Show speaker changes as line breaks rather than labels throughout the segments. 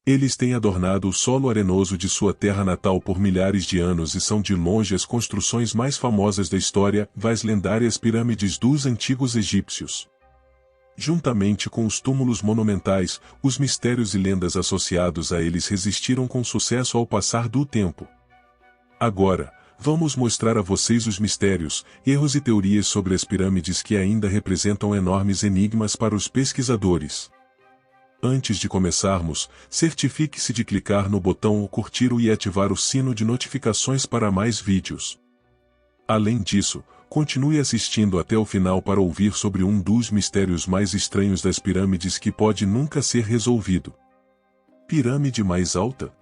Eles têm adornado o solo arenoso de sua terra natal por milhares de anos e são de longe as construções mais famosas da história, as lendárias pirâmides dos antigos egípcios. Juntamente com os túmulos monumentais, os mistérios e lendas associados a eles resistiram com sucesso ao passar do tempo. Agora, vamos mostrar a vocês os mistérios, erros e teorias sobre as pirâmides que ainda representam enormes enigmas para os pesquisadores. Antes de começarmos, certifique-se de clicar no botão curtir e ativar o sino de notificações para mais vídeos. Além disso, continue assistindo até o final para ouvir sobre um dos mistérios mais estranhos das pirâmides que pode nunca ser resolvido. Pirâmide mais alta?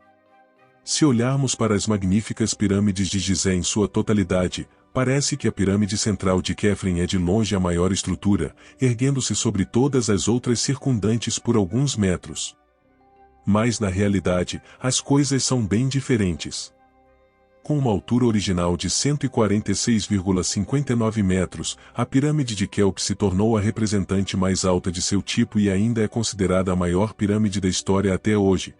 Se olharmos para as magníficas pirâmides de Gizé em sua totalidade, parece que a pirâmide central de Khafre é de longe a maior estrutura, erguendo-se sobre todas as outras circundantes por alguns metros. Mas na realidade, as coisas são bem diferentes. Com uma altura original de 146,59 metros, a pirâmide de Kéops se tornou a representante mais alta de seu tipo e ainda é considerada a maior pirâmide da história até hoje.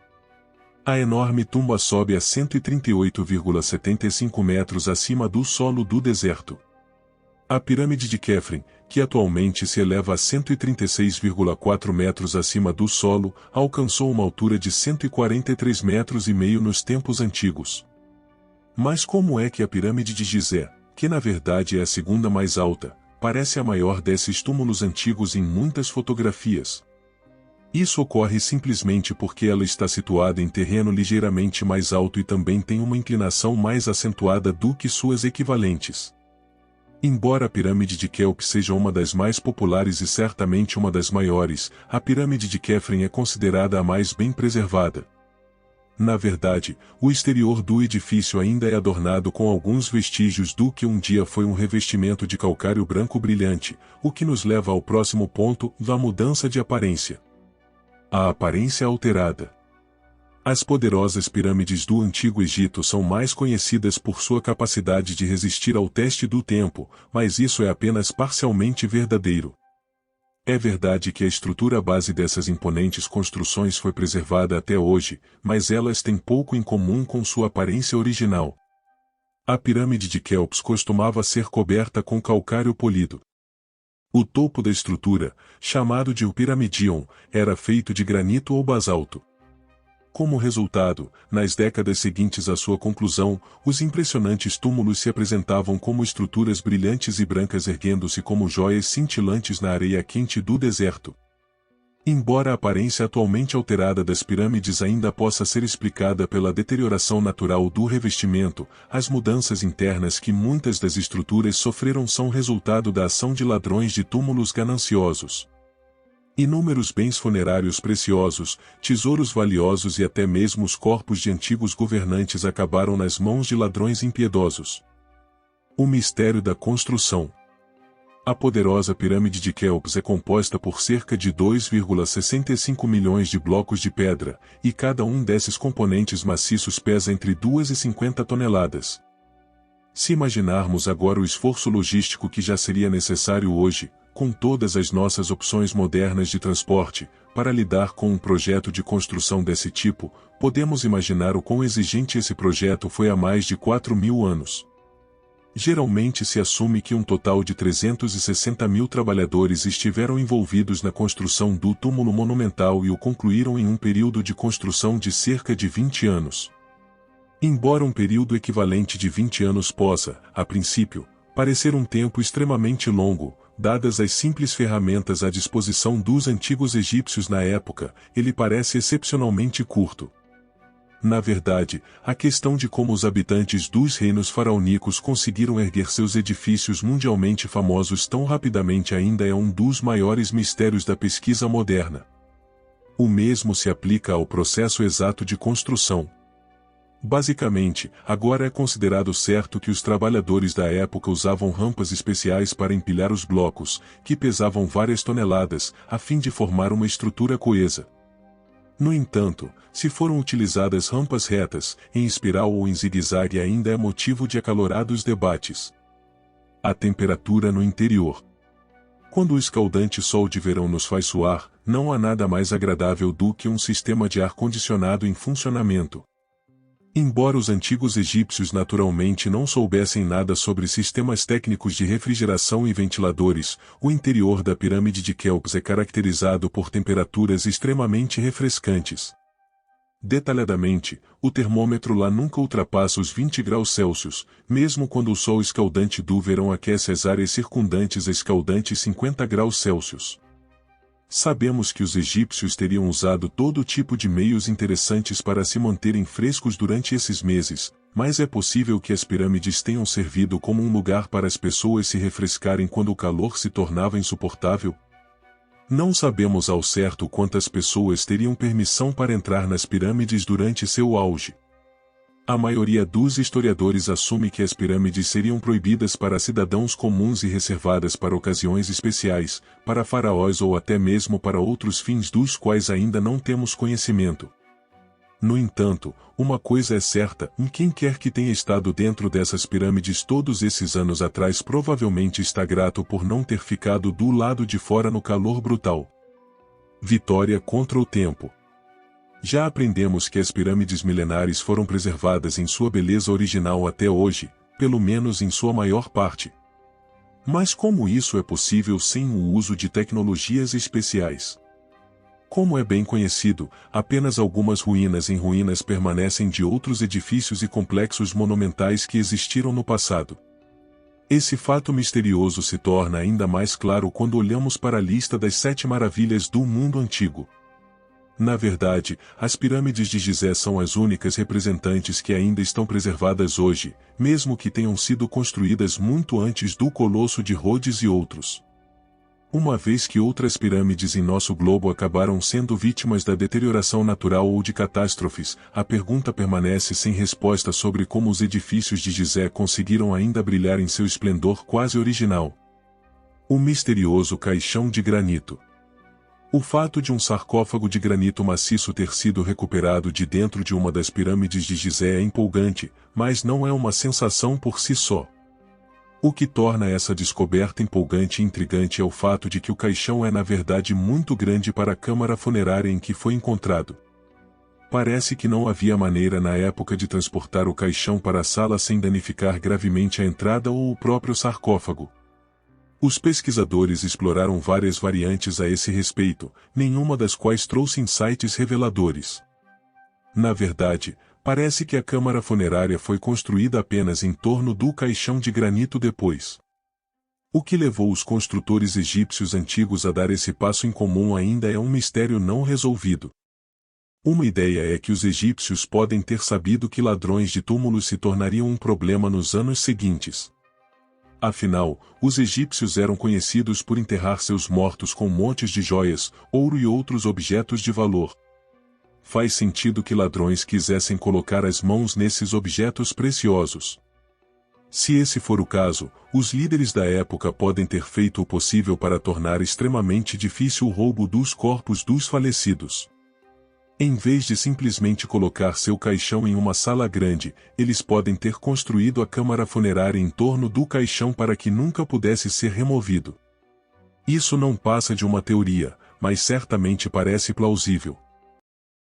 A enorme tumba sobe a 138,75 metros acima do solo do deserto. A pirâmide de Khafre, que atualmente se eleva a 136,4 metros acima do solo, alcançou uma altura de 143,5 metros nos tempos antigos. Mas como é que a pirâmide de Gizé, que na verdade é a segunda mais alta, parece a maior desses túmulos antigos em muitas fotografias? Isso ocorre simplesmente porque ela está situada em terreno ligeiramente mais alto e também tem uma inclinação mais acentuada do que suas equivalentes. Embora a pirâmide de Kéops seja uma das mais populares e certamente uma das maiores, a pirâmide de Khafre é considerada a mais bem preservada. Na verdade, o exterior do edifício ainda é adornado com alguns vestígios do que um dia foi um revestimento de calcário branco brilhante, o que nos leva ao próximo ponto, da mudança de aparência. A aparência alterada. As poderosas pirâmides do Antigo Egito são mais conhecidas por sua capacidade de resistir ao teste do tempo, mas isso é apenas parcialmente verdadeiro. É verdade que a estrutura base dessas imponentes construções foi preservada até hoje, mas elas têm pouco em comum com sua aparência original. A pirâmide de Kéops costumava ser coberta com calcário polido. O topo da estrutura, chamado de piramidion, era feito de granito ou basalto. Como resultado, nas décadas seguintes à sua conclusão, os impressionantes túmulos se apresentavam como estruturas brilhantes e brancas erguendo-se como joias cintilantes na areia quente do deserto. Embora a aparência atualmente alterada das pirâmides ainda possa ser explicada pela deterioração natural do revestimento, as mudanças internas que muitas das estruturas sofreram são resultado da ação de ladrões de túmulos gananciosos. Inúmeros bens funerários preciosos, tesouros valiosos e até mesmo os corpos de antigos governantes acabaram nas mãos de ladrões impiedosos. O mistério da construção. A poderosa pirâmide de Kéops é composta por cerca de 2,65 milhões de blocos de pedra, e cada um desses componentes maciços pesa entre 2 e 50 toneladas. Se imaginarmos agora o esforço logístico que já seria necessário hoje, com todas as nossas opções modernas de transporte, para lidar com um projeto de construção desse tipo, podemos imaginar o quão exigente esse projeto foi há mais de 4.000 anos. Geralmente se assume que um total de 360 mil trabalhadores estiveram envolvidos na construção do túmulo monumental e o concluíram em um período de construção de cerca de 20 anos. Embora um período equivalente de 20 anos possa, a princípio, parecer um tempo extremamente longo, dadas as simples ferramentas à disposição dos antigos egípcios na época, ele parece excepcionalmente curto. Na verdade, a questão de como os habitantes dos reinos faraônicos conseguiram erguer seus edifícios mundialmente famosos tão rapidamente ainda é um dos maiores mistérios da pesquisa moderna. O mesmo se aplica ao processo exato de construção. Basicamente, agora é considerado certo que os trabalhadores da época usavam rampas especiais para empilhar os blocos, que pesavam várias toneladas, a fim de formar uma estrutura coesa. No entanto, se foram utilizadas rampas retas, em espiral ou em zigue-zague ainda é motivo de acalorados debates. A temperatura no interior. Quando o escaldante sol de verão nos faz suar, não há nada mais agradável do que um sistema de ar-condicionado em funcionamento. Embora os antigos egípcios naturalmente não soubessem nada sobre sistemas técnicos de refrigeração e ventiladores, o interior da pirâmide de Quéops é caracterizado por temperaturas extremamente refrescantes. Detalhadamente, o termômetro lá nunca ultrapassa os 20 graus Celsius, mesmo quando o sol escaldante do verão aquece as áreas circundantes a escaldantes 50 graus Celsius. Sabemos que os egípcios teriam usado todo tipo de meios interessantes para se manterem frescos durante esses meses, mas é possível que as pirâmides tenham servido como um lugar para as pessoas se refrescarem quando o calor se tornava insuportável? Não sabemos ao certo quantas pessoas teriam permissão para entrar nas pirâmides durante seu auge. A maioria dos historiadores assume que as pirâmides seriam proibidas para cidadãos comuns e reservadas para ocasiões especiais, para faraós ou até mesmo para outros fins dos quais ainda não temos conhecimento. No entanto, uma coisa é certa, quem quer que tenha estado dentro dessas pirâmides todos esses anos atrás provavelmente está grato por não ter ficado do lado de fora no calor brutal. Vitória contra o tempo. Já aprendemos que as pirâmides milenares foram preservadas em sua beleza original até hoje, pelo menos em sua maior parte. Mas como isso é possível sem o uso de tecnologias especiais? Como é bem conhecido, apenas algumas ruínas em ruínas permanecem de outros edifícios e complexos monumentais que existiram no passado. Esse fato misterioso se torna ainda mais claro quando olhamos para a lista das 7 maravilhas do mundo antigo. Na verdade, as pirâmides de Gizé são as únicas representantes que ainda estão preservadas hoje, mesmo que tenham sido construídas muito antes do Colosso de Rhodes e outros. Uma vez que outras pirâmides em nosso globo acabaram sendo vítimas da deterioração natural ou de catástrofes, a pergunta permanece sem resposta sobre como os edifícios de Gizé conseguiram ainda brilhar em seu esplendor quase original. O misterioso caixão de granito. O fato de um sarcófago de granito maciço ter sido recuperado de dentro de uma das pirâmides de Gizé é empolgante, mas não é uma sensação por si só. O que torna essa descoberta empolgante e intrigante é o fato de que o caixão é na verdade muito grande para a câmara funerária em que foi encontrado. Parece que não havia maneira na época de transportar o caixão para a sala sem danificar gravemente a entrada ou o próprio sarcófago. Os pesquisadores exploraram várias variantes a esse respeito, nenhuma das quais trouxe insights reveladores. Na verdade, parece que a câmara funerária foi construída apenas em torno do caixão de granito depois. O que levou os construtores egípcios antigos a dar esse passo incomum ainda é um mistério não resolvido. Uma ideia é que os egípcios podem ter sabido que ladrões de túmulos se tornariam um problema nos anos seguintes. Afinal, os egípcios eram conhecidos por enterrar seus mortos com montes de joias, ouro e outros objetos de valor. Faz sentido que ladrões quisessem colocar as mãos nesses objetos preciosos. Se esse for o caso, os líderes da época podem ter feito o possível para tornar extremamente difícil o roubo dos corpos dos falecidos. Em vez de simplesmente colocar seu caixão em uma sala grande, eles podem ter construído a câmara funerária em torno do caixão para que nunca pudesse ser removido. Isso não passa de uma teoria, mas certamente parece plausível.